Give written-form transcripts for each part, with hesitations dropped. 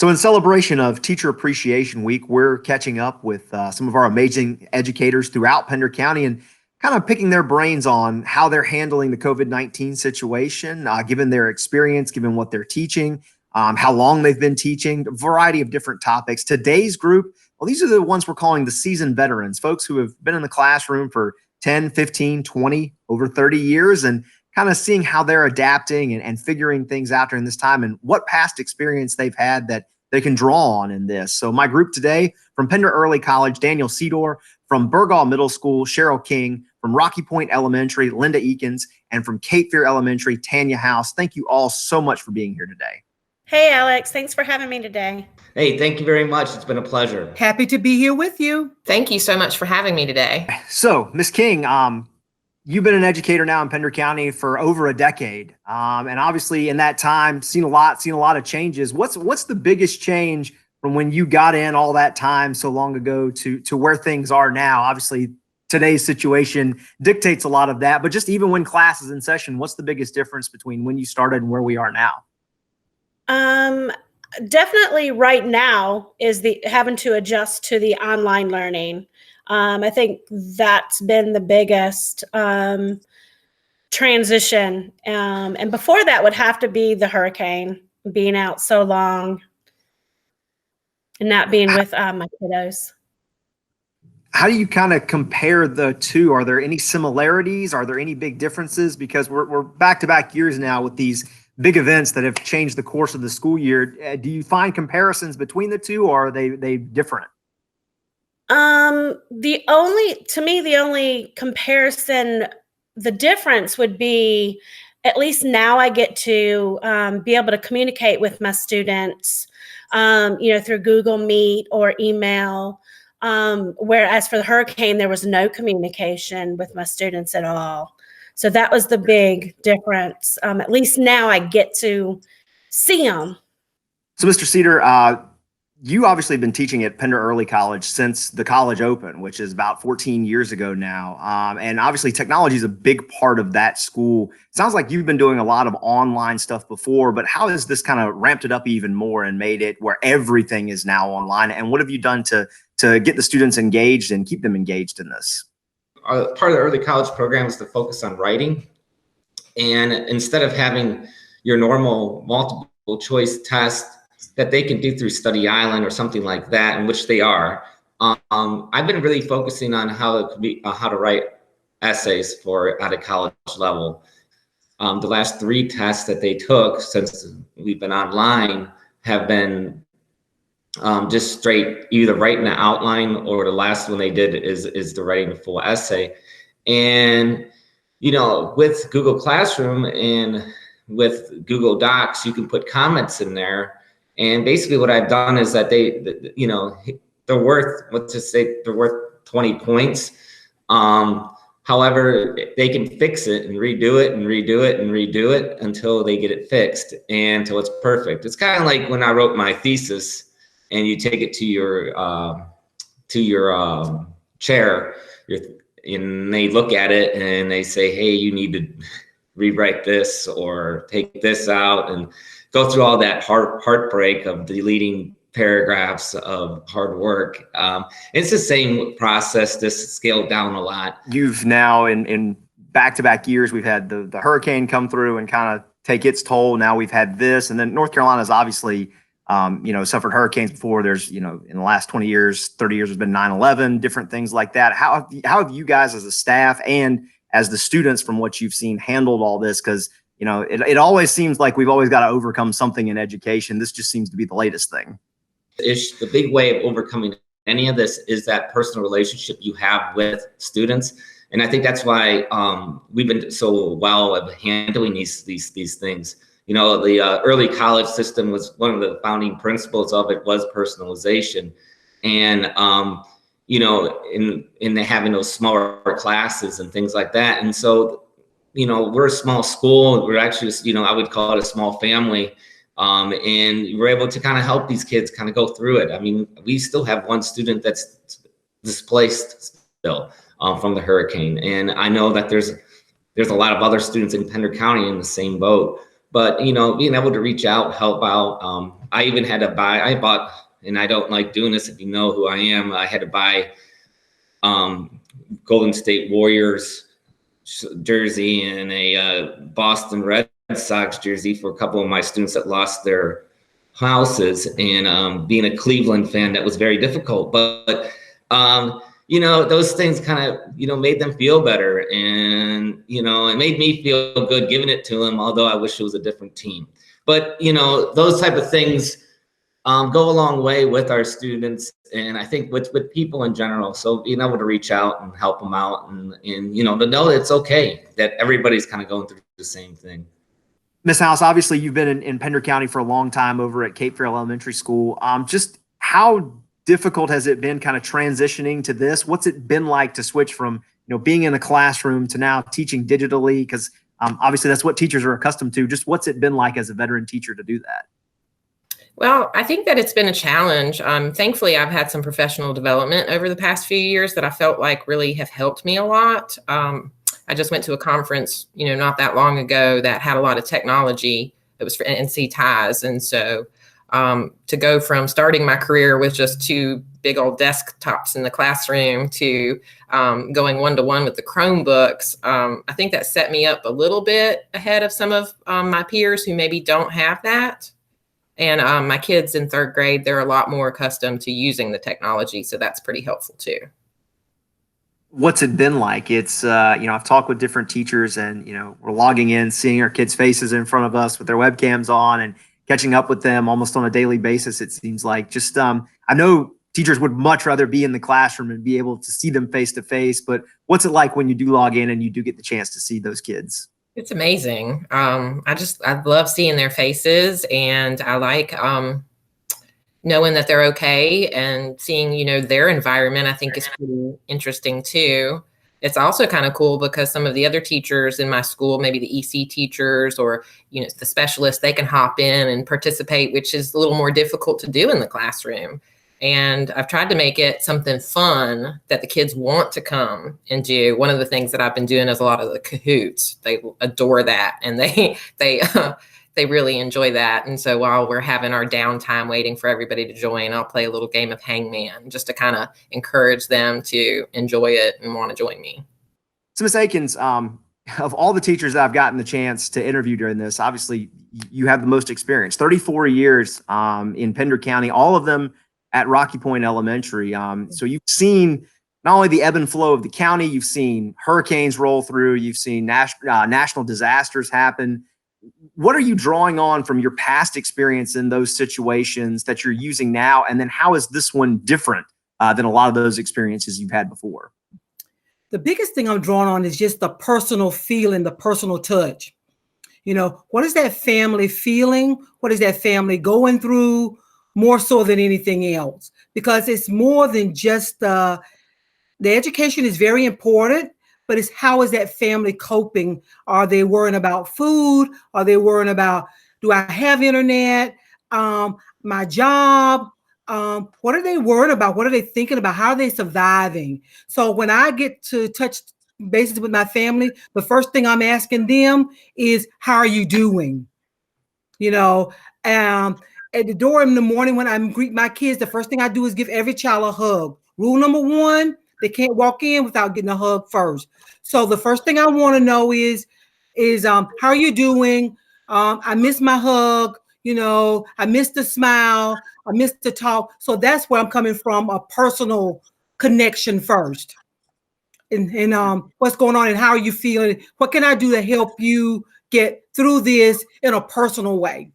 So, in celebration of Teacher Appreciation Week, we're catching up with some of our amazing educators throughout Pender County and kind of picking their brains on how they're handling the COVID-19 situation, given their experience, given what they're teaching, how long they've been teaching, a variety of different topics. Today's group, well, these are the ones we're calling the seasoned veterans, folks who have been in the classroom for 10, 15, 20, over 30 years, and kind of seeing how they're adapting and figuring things out during this time and what past experience they've had that they can draw on in this. So my group today, from Pender Early College, Daniel Sedor; from Burgaw Middle School, Cheryl King; from Rocky Point Elementary, Linda Eakins; and from Cape Fear Elementary, Tanya House. Thank you all so much for being here today. Hey, Alex. Thanks for having me today. Hey, thank you very much. It's been a pleasure. Happy to be here with you. Thank you so much for having me today. So, Ms. King, you've been an educator now in Pender County for over a decade, and obviously in that time, seen a lot of changes. What's the biggest change from when you got in all that time so long ago to where things are now? Obviously, today's situation dictates a lot of that, but just even when class is in session, what's the biggest difference between when you started and where we are now? Definitely right now is the having to adjust to the online learning. I think that's been the biggest transition. And before that would have to be the hurricane, being out so long and not being with my kiddos. How do you kind of compare the two? Are there any similarities? Are there any big differences? Because we're back-to-back years now with these big events that have changed the course of the school year. Do you find comparisons between the two, or are they different? The only comparison, the difference would be, at least now I get to be able to communicate with my students, through Google Meet or email. Whereas for the hurricane, there was no communication with my students at all. So that was the big difference. At least now I get to see them. So, Mr. Sedor, you obviously have been teaching at Pender Early College since the college opened, which is about 14 years ago now. And obviously technology is a big part of that school. It sounds like you've been doing a lot of online stuff before, but how has this kind of ramped it up even more and made it where everything is now online? And what have you done to get the students engaged and keep them engaged in this? Part of the early college program is to focus on writing. And instead of having your normal multiple choice test that they can do through Study Island or something like that, in which they are, I've been really focusing on how to write essays at a college level. The last 3 tests that they took since we've been online have been just straight either writing an outline, or the last one they did is the writing a full essay. And with Google Classroom and with Google Docs, you can put comments in there. And basically what I've done is that they're worth, let's just say they're worth 20 points. However, they can fix it and redo it and redo it and redo it until they get it fixed and until it's perfect. It's kind of like when I wrote my thesis and you take it to your chair, and they look at it and they say, hey, you need to rewrite this or take this out, and go through all that heartbreak of deleting paragraphs of hard work. It's the same process, just scaled down a lot. You've now, in back-to-back years, we've had the hurricane come through and kind of take its toll. Now we've had this, and then North Carolina's obviously suffered hurricanes before. There's, in the last 20 years, 30 years, there's been 9/11, different things like that. How have you guys as a staff and as the students, from what you've seen, handled all this? Because, it always seems like we've always got to overcome something in education. This just seems to be the latest thing. The big way of overcoming any of this is that personal relationship you have with students. And I think that's why we've been so well at handling these things. The early college system was one of the founding principles of it was personalization. And, in having those smaller classes and things like that. And so, we're a small school. We're actually, I would call it a small family. And we're able to kind of help these kids kind of go through it. I mean, we still have one student that's displaced still from the hurricane. And I know that there's a lot of other students in Pender County in the same boat. But, you know, being able to reach out, help out. I even had to bought, and I don't like doing this if you know who I am, I had to buy Golden State Warriors jersey and a Boston Red Sox jersey for a couple of my students that lost their houses. And being a Cleveland fan, that was very difficult. But you know, those things kind of, you know, made them feel better. And, you know, it made me feel good giving it to them, although I wish it was a different team. But, you know, those type of things go a long way with our students, and I think with people in general. So being able to reach out and help them out, and you know, to know that it's okay, that everybody's kind of going through the same thing. Ms. House, obviously you've been in Pender County for a long time over at Cape Farrell Elementary School. Just how difficult has it been kind of transitioning to this? What's it been like to switch from, you know, being in a classroom to now teaching digitally? Because obviously that's what teachers are accustomed to. Just what's it been like as a veteran teacher to do that? Well, I think that it's been a challenge. Thankfully, I've had some professional development over the past few years that I felt like really have helped me a lot. I just went to a conference, you know, not that long ago that had a lot of technology. It was for NC TIES. And so to go from starting my career with just 2 big old desktops in the classroom to going one-to-one with the Chromebooks, I think that set me up a little bit ahead of some of my peers who maybe don't have that. And my kids in 3rd grade, they're a lot more accustomed to using the technology. So that's pretty helpful too. What's it been like? It's, you know, I've talked with different teachers, and, you know, we're logging in, seeing our kids' faces in front of us with their webcams on and catching up with them almost on a daily basis. It seems like just, I know teachers would much rather be in the classroom and be able to see them face to face, but what's it like when you do log in and you do get the chance to see those kids? It's amazing. I love seeing their faces, and I like knowing that they're okay, and seeing, you know, their environment, I think is pretty interesting too. It's also kind of cool because some of the other teachers in my school, maybe the EC teachers or, you know, the specialists, they can hop in and participate, which is a little more difficult to do in the classroom. And I've tried to make it something fun that the kids want to come and do. One of the things that I've been doing is a lot of the Kahoots. They adore that, and they really enjoy that. And so while we're having our downtime waiting for everybody to join, I'll play a little game of Hangman just to kind of encourage them to enjoy it and want to join me. So Ms. Akins, of all the teachers that I've gotten the chance to interview during this, obviously you have the most experience, 34 years in Pender County, all of them at Rocky Point Elementary. So you've seen not only the ebb and flow of the county, you've seen hurricanes roll through, you've seen national disasters happen. What are you drawing on from your past experience in those situations that you're using now? And then how is this one different than a lot of those experiences you've had before? The biggest thing I'm drawing on is just the personal feeling, the personal touch. You know, what is that family feeling? What is that family going through? More so than anything else, because it's more than just the education is very important, but it's how is that family coping? Are they worrying about food? Are they worrying about, do I have internet? My job? What are they worried about? What are they thinking about? How are they surviving? So when I get to touch bases with my family, the first thing I'm asking them is, how are you doing? You know, at the door in the morning when I greet my kids, the first thing I do is give every child a hug. Rule number 1, they can't walk in without getting a hug first. So the first thing I want to know is how are you doing? I miss my hug. You know, I miss the smile. I miss the talk. So that's where I'm coming from, a personal connection first. And what's going on and how are you feeling? What can I do to help you get through this in a personal way?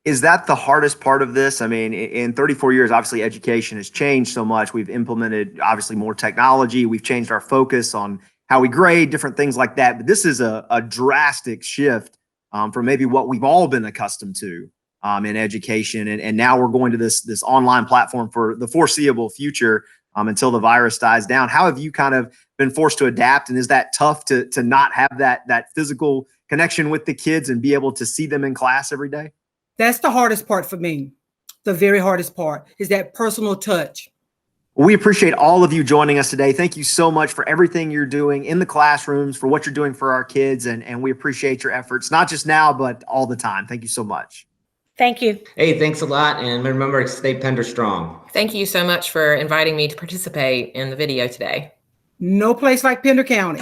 Is that the hardest part of this? I mean, in 34 years, obviously education has changed so much. We've implemented obviously more technology. We've changed our focus on how we grade, different things like that. But this is a drastic shift from maybe what we've all been accustomed to in education. And now we're going to this online platform for the foreseeable future until the virus dies down. How have you kind of been forced to adapt? And is that tough to not have that physical connection with the kids and be able to see them in class every day? That's the hardest part for me. The very hardest part is that personal touch. We appreciate all of you joining us today. Thank you so much for everything you're doing in the classrooms, for what you're doing for our kids, and we appreciate your efforts, not just now, but all the time. Thank you so much. Thank you. Hey, thanks a lot. And remember, stay Pender strong. Thank you so much for inviting me to participate in the video today. No place like Pender County.